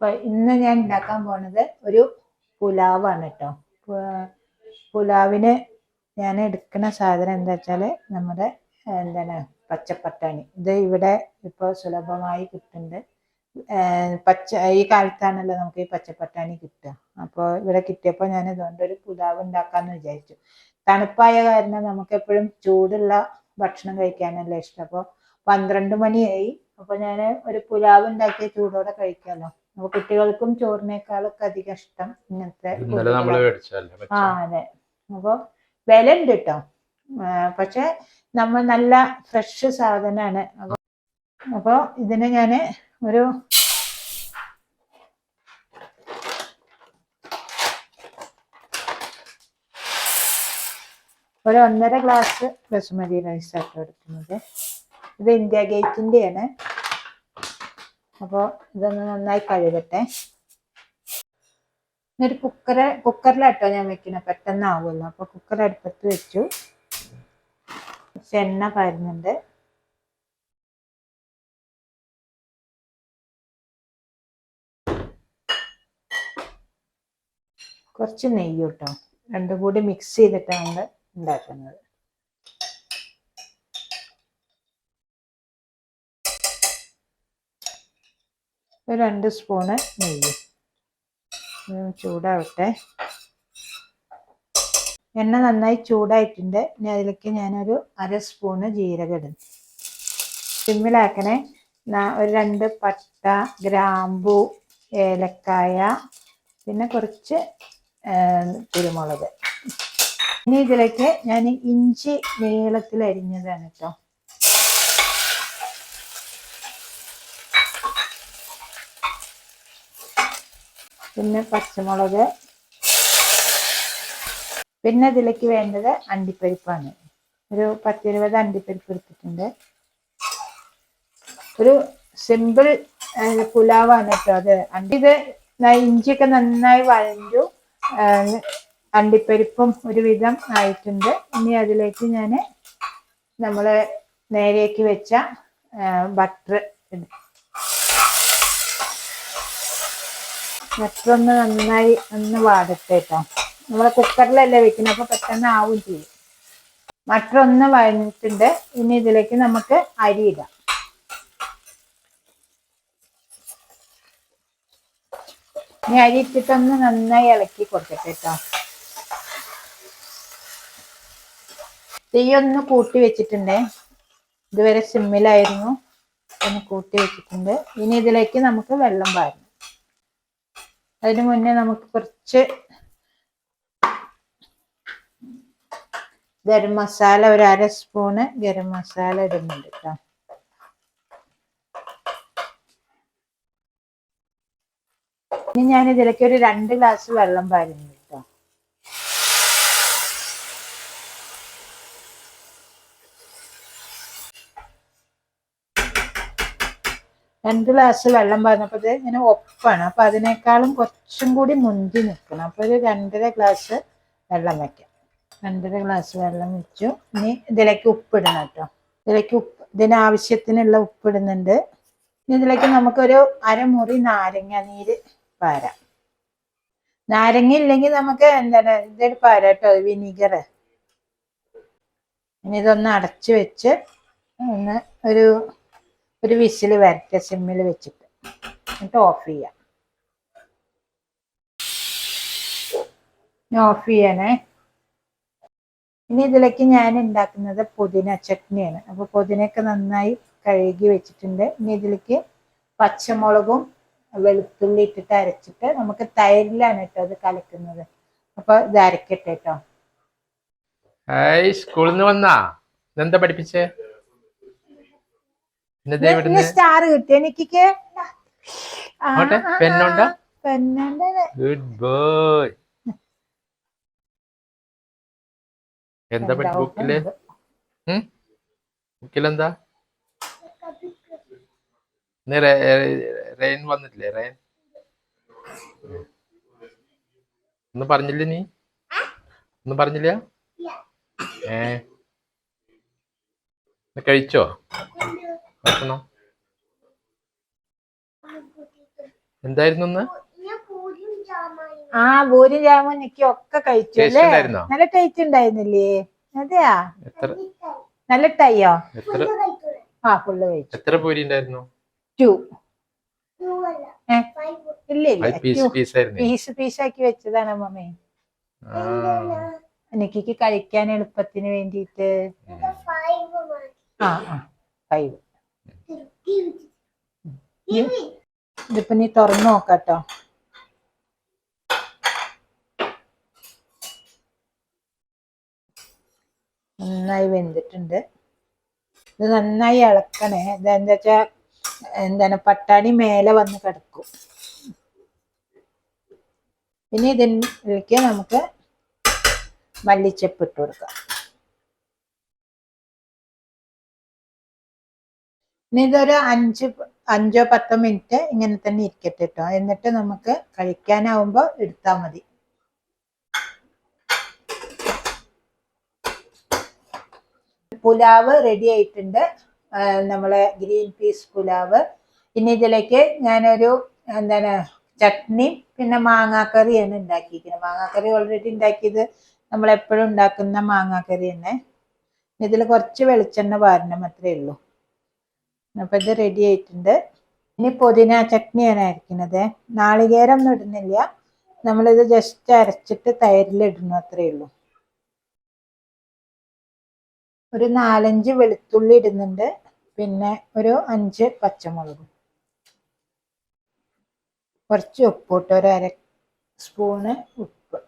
അപ്പൊ ഇന്ന് ഞാൻ ഉണ്ടാക്കാൻ പോണത് ഒരു പുലാവാണ് കേട്ടോ. പുലാവിന് ഞാൻ എടുക്കുന്ന സാധനം എന്താ വെച്ചാല് നമ്മുടെ എന്താണ് പച്ചപ്പട്ടാണി. ഇത് ഇവിടെ ഇപ്പോൾ സുലഭമായി കിട്ടുന്നുണ്ട്. ഈ കാലത്താണല്ലോ നമുക്ക് ഈ പച്ചപ്പട്ടാണി കിട്ടുക. അപ്പോൾ ഇവിടെ കിട്ടിയപ്പോൾ ഞാൻ ഇതുകൊണ്ട് ഒരു പുലാവ് ഉണ്ടാക്കാന്ന് വിചാരിച്ചു. തണുപ്പായ കാരണം നമുക്ക് എപ്പോഴും ചൂടുള്ള ഭക്ഷണം കഴിക്കാനല്ലേ ഇഷ്ടം. അപ്പോൾ 12 മണിയായി. അപ്പൊ ഞാൻ ഒരു പുലാവ് ഉണ്ടാക്കിയ ചൂടോടെ കഴിക്കാമല്ലോ. അപ്പൊ കുട്ടികൾക്കും ചോറിനേക്കാളൊക്കെ അധികം ഇഷ്ടം ഇങ്ങനത്തെ. അതെ. അപ്പൊ വില ഉണ്ട് കേട്ടോ. പക്ഷെ നമ്മൾ നല്ല ഫ്രഷ് സാധനമാണ്. അപ്പൊ ഇതിന് ഞാന് ഒരു ഒരു 1.5 ഗ്ലാസ് ബസുമതി റൈസ് ആട്ടോ എടുക്കുന്നത്. ഇത് ഇന്ത്യ ഗേറ്റിൻ്റെയാണ്. അപ്പോൾ ഇതൊന്ന് നന്നായി കഴുകട്ടെ. ഒരു കുക്കറിലാട്ടോ ഞാൻ വെക്കുന്നത്, പെട്ടെന്നാവുമല്ലോ. അപ്പോൾ കുക്കർ അടുപ്പത്ത് വെച്ചു. എണ്ണ പാരുന്നുണ്ട്. കുറച്ച് നെയ്യ് കേട്ടോ. രണ്ടും കൂടി മിക്സ് ചെയ്തിട്ടാണ് ഉണ്ടാക്കുന്നത്. ഒരു 2 സ്പൂണ് നെയ്യ്. ചൂടാവട്ടെ. എണ്ണ നന്നായി ചൂടായിട്ടുണ്ട്. ഇനി അതിലേക്ക് ഞാനൊരു 1/2 സ്പൂണ് ജീരകം ഇടുന്നു. സിമ്മിലാക്കണേ. ഒരു 2 പട്ട, ഗ്രാമ്പു, ഏലക്കായ, പിന്നെ കുറച്ച് കുരുമുളക്. ഇനി ഇതിലേക്ക് ഞാൻ ഇഞ്ചി നീളത്തിൽ അരിഞ്ഞതാണ് കേട്ടോ. പിന്നെ പച്ചമുളക്. പിന്നെ ഇതിലേക്ക് വേണ്ടത് അണ്ടിപ്പരിപ്പാണ്. ഒരു 10-20 അണ്ടിപ്പരിപ്പ് എടുത്തിട്ടുണ്ട്. ഒരു സിമ്പിൾ പുലാവാണ് കേട്ടോ അത്. ഇത് ഇഞ്ചിയൊക്കെ നന്നായി വഴഞ്ഞു. അണ്ടിപ്പരിപ്പും ഒരുവിധം ആയിട്ടുണ്ട്. ഇനി അതിലേക്ക് ഞാൻ നമ്മൾ നേരേക്ക് വെച്ച ബട്ടർ ഇടും. ബട്ടർ നന്നായി വാടട്ടെ കേട്ടോ. നമ്മളെ കുക്കറിലല്ലേ വെക്കുന്നത്, അപ്പൊ പെട്ടെന്ന് ആവും ചെയ്യും. മട്ടർ വഴഞ്ഞിട്ടുണ്ട്. ഇനി ഇതിലേക്ക് നമുക്ക് അരി ഇടാം. ഇനി അരി ഇട്ടിട്ടൊന്ന് നന്നായി ഇളക്കി കൊടുക്കട്ടെ കേട്ടോ. തീയൊന്ന് കൂട്ടി വെച്ചിട്ടുണ്ടേ. ഇതുവരെ സിമ്മിലായിരുന്നു. ഒന്ന് കൂട്ടി വെച്ചിട്ടുണ്ട്. ഇനി ഇതിലേക്ക് നമുക്ക് വെള്ളം പാരണം. അതിന് മുന്നേ നമുക്ക് കുറച്ച് ഗരം മസാല, ഒരു 1/2 സ്പൂണ് ഗരം മസാല ഇടുന്നുണ്ട് കേട്ടോ. ഇനി ഞാൻ ഇതിലേക്ക് ഒരു 2 ഗ്ലാസ് വെള്ളം പാരുന്നുണ്ട് കേട്ടോ. രണ്ട് ഗ്ലാസ് വെള്ളം പാർന്നപ്പോൾ ഇത് ഇങ്ങനെ ഒപ്പാണ്. അപ്പൊ അതിനേക്കാളും കുറച്ചും കൂടി മുന്തി നിൽക്കണം. അപ്പൊ ഒരു 2.5 ഗ്ലാസ് വെള്ളം വെക്കാം. 2.5 ഗ്ലാസ് വെള്ളം വെച്ചു. ഇനി ഇതിലേക്ക് ഉപ്പിടണം കേട്ടോ. ഇതിനാവശ്യത്തിനുള്ള ഉപ്പിടുന്നുണ്ട്. ഇനി ഇതിലേക്ക് നമുക്കൊരു അരമുറി നാരങ്ങ നീര് പാരാം. നാരങ്ങ ഇല്ലെങ്കിൽ നമുക്ക് എന്താണ് ഇതൊരു പാരാം കേട്ടോ, വിനീഗർ. ഇനി ഇതൊന്ന് അടച്ചു വെച്ച് ഒന്ന് ഒരു വിസിൽ വരട്ടെ സിമ്മിൽ വെച്ചിട്ട്. എന്നിട്ട് ഓഫ് ചെയ്യാം. ഓഫ് ചെയ്യണേ. ഇനി ഇതിലേക്ക് ഞാൻ ഉണ്ടാക്കുന്നത് പുതിന ചട്നിയാണ്. അപ്പോൾ പുതിനയൊക്കെ നന്നായി കഴുകി വെച്ചിട്ടുണ്ട്. ഇനി ഇതിലേക്ക് പച്ചമുളകും വെളുത്തുള്ളി ഇട്ടിട്ട് അരച്ചിട്ട്, നമുക്ക് തൈരിലാണ് കേട്ടോ അത് കലക്കുന്നത്. അപ്പൊ ഇത് അരക്കട്ടെ കേട്ടോ. സ്കൂളിൽ നിന്ന് വന്നാ എന്താ പഠിപ്പിച്ചേ? സ്റ്റാർ കിട്ടി എനിക്ക്. Good boy. എന്താ ബുക്കിലെന്താ? റെയിൻ വന്നിട്ടില്ലേ? റെയിൻ ഒന്നും പറഞ്ഞില്ല? നീ ഒന്നും പറഞ്ഞില്ല? കഴിച്ചോ ഭക്ഷണം? എന്തായിരുന്നു ഒന്ന് ആ പൂരി ജാമുൻ നിക്കി ഒക്കെ കഴിച്ചു ടേസ്റ്റ് അല്ലേ? ഉണ്ടായിരുന്നോ? നല്ല ടേസ്റ്റ് ഉണ്ടായിരുന്നില്ലേ? അതെയാ, എത്ര നല്ല ടയ്യോ? എത്ര ആ ഫുള്ള് കഴിച്ചു. എത്ര പൂരി ഉണ്ടായിരുന്നു? 2. ഇല്ല ഇല്ല, അത് പീസ് പീസ് ആയിരുന്നു. പീസ് പീസാക്കി വെച്ചതാണ് മമ്മി. നിക്കിക്ക് കഴിക്കാൻ എളുപ്പത്തിന് വേണ്ടിയിട്ട്. ആ ആ 5. ഇതിപ്പോ നീ തുറന്നു നോക്കാട്ടോ. നന്നായി വെന്തിട്ടുണ്ട്. ഇത് നന്നായി ഇളക്കണേ. ഇതെന്താ വെച്ചാ പട്ടാണി മേലെ വന്ന് കിടക്കും. പിന്നെ ഇതിലേക്ക് നമുക്ക് മല്ലിച്ചപ്പ് ഇട്ട് കൊടുക്കാം. ഇനി ഇതൊരു 5-10 മിനിറ്റ് ഇങ്ങനെ തന്നെ ഇരിക്കട്ടെ കേട്ടോ. എന്നിട്ട് നമുക്ക് കഴിക്കാനാവുമ്പോ എടുത്താൽ മതി. പുലാവ് റെഡി ആയിട്ടുണ്ട്, നമ്മളെ ഗ്രീൻ പീസ് പുലാവ്. ഇനി ഇതിലേക്ക് ഞാനൊരു ചട്നി പിന്നെ മാങ്ങാക്കറിയാണ് ഉണ്ടാക്കിയിരിക്കുന്നത്. മാങ്ങാക്കറി ഓൾറെഡി ഉണ്ടാക്കിയത് നമ്മളെപ്പോഴും ഉണ്ടാക്കുന്ന മാങ്ങാക്കറി തന്നെ. ഇതിൽ കുറച്ച് വെളിച്ചെണ്ണ പാരണം, അത്രേ ഉള്ളൂ. അപ്പൊ ഇത് റെഡി ആയിട്ടുണ്ട്. ഇനി പുതിന ചട്നിയാണ് അരക്കുന്നത്. നാളികേരം ഒന്നും ഇടുന്നില്ല, നമ്മളിത് ജസ്റ്റ് അരച്ചിട്ട് തൈരിലിടുന്നു, അത്രേ ഉള്ളൂ. ഒരു 4-5 വെളുത്തുള്ളി ഇടുന്നുണ്ട്, പിന്നെ ഒരു 5 പച്ചമുളകും, കുറച്ച് ഉപ്പ് ഇട്ട്, ഒരു 1/2 സ്പൂണ് ഉപ്പ്.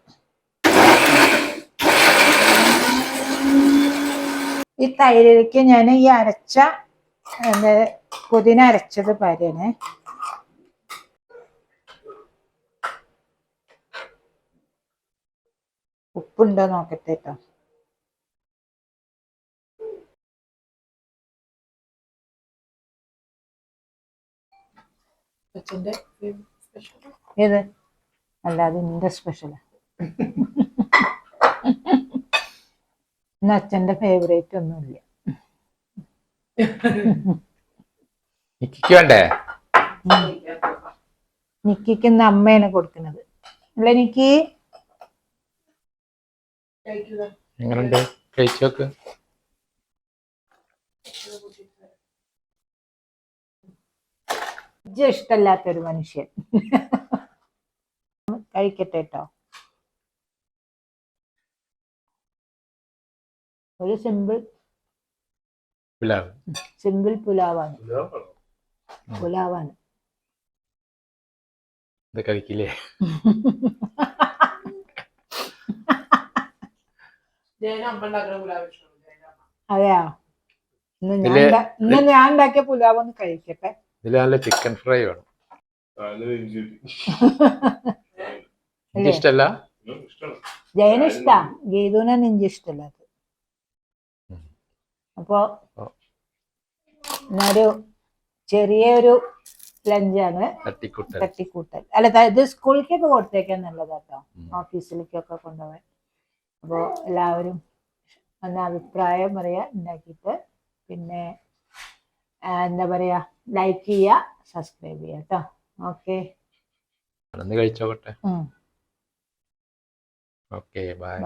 ഈ തൈരിലേക്ക് ഞാൻ ഈ അരച്ച പുതിന അരച്ചത് പാരണേ. ഉപ്പുണ്ടോ നോക്കട്ടെ കേട്ടോ. ഏത് അല്ലാതെ നിന്റെ സ്പെഷ്യലാ. അച്ഛന്റെ ഫേവറേറ്റ് ഒന്നുമില്ല. നിക്കിക്ക് വേണ്ടേ? നിക്കിക്ക് ഇന്ന് അമ്മയാണ് കൊടുക്കുന്നത് അല്ല നിക്കി? എങ്ങനുണ്ട്? കഴിച്ചു നോക്ക്. ഇഷ്ടല്ലാത്തൊരു മനുഷ്യൻ. കഴിക്കട്ടെ കേട്ടോ. ഒരു സിമ്പിൾ പുലാവാണ്. പുലാവാണ്. ഇത് കഴിക്കില്ലേ? അതെയാ, ഇന്ന് ഞാൻ ഉണ്ടാക്കിയ പുലാവ് ഒന്ന് കഴിക്കട്ടെ. ഇതില് നല്ല ചിക്കൻ ഫ്രൈ വേണം. ഇഷ്ടല്ല? ജയന് ഇഷ്ടാ, ഗീതുവിനൊന്നും ഇഞ്ചി ഇഷ്ടമല്ലാത്ത. അപ്പൊ ഒരു ചെറിയൊരു ലഞ്ചാണ്, തട്ടിക്കൂട്ടൽ. അല്ല, ഇത് സ്കൂളിലേക്കൊക്കെ കൊടുത്തേക്കാൻ നല്ലതാട്ടോ, ഓഫീസിലേക്കൊക്കെ കൊണ്ടുപോകാൻ. അപ്പോൾ എല്ലാവരും ഒന്ന് അഭിപ്രായം പറയാ ഉണ്ടാക്കിയിട്ട്. പിന്നെ എന്താ പറയാ, ലൈക്ക് ചെയ്യുക, സബ്സ്ക്രൈബ് ചെയ്യുക കേട്ടോ. ഓക്കെ, കഴിച്ചോട്ടെ. Okay, by.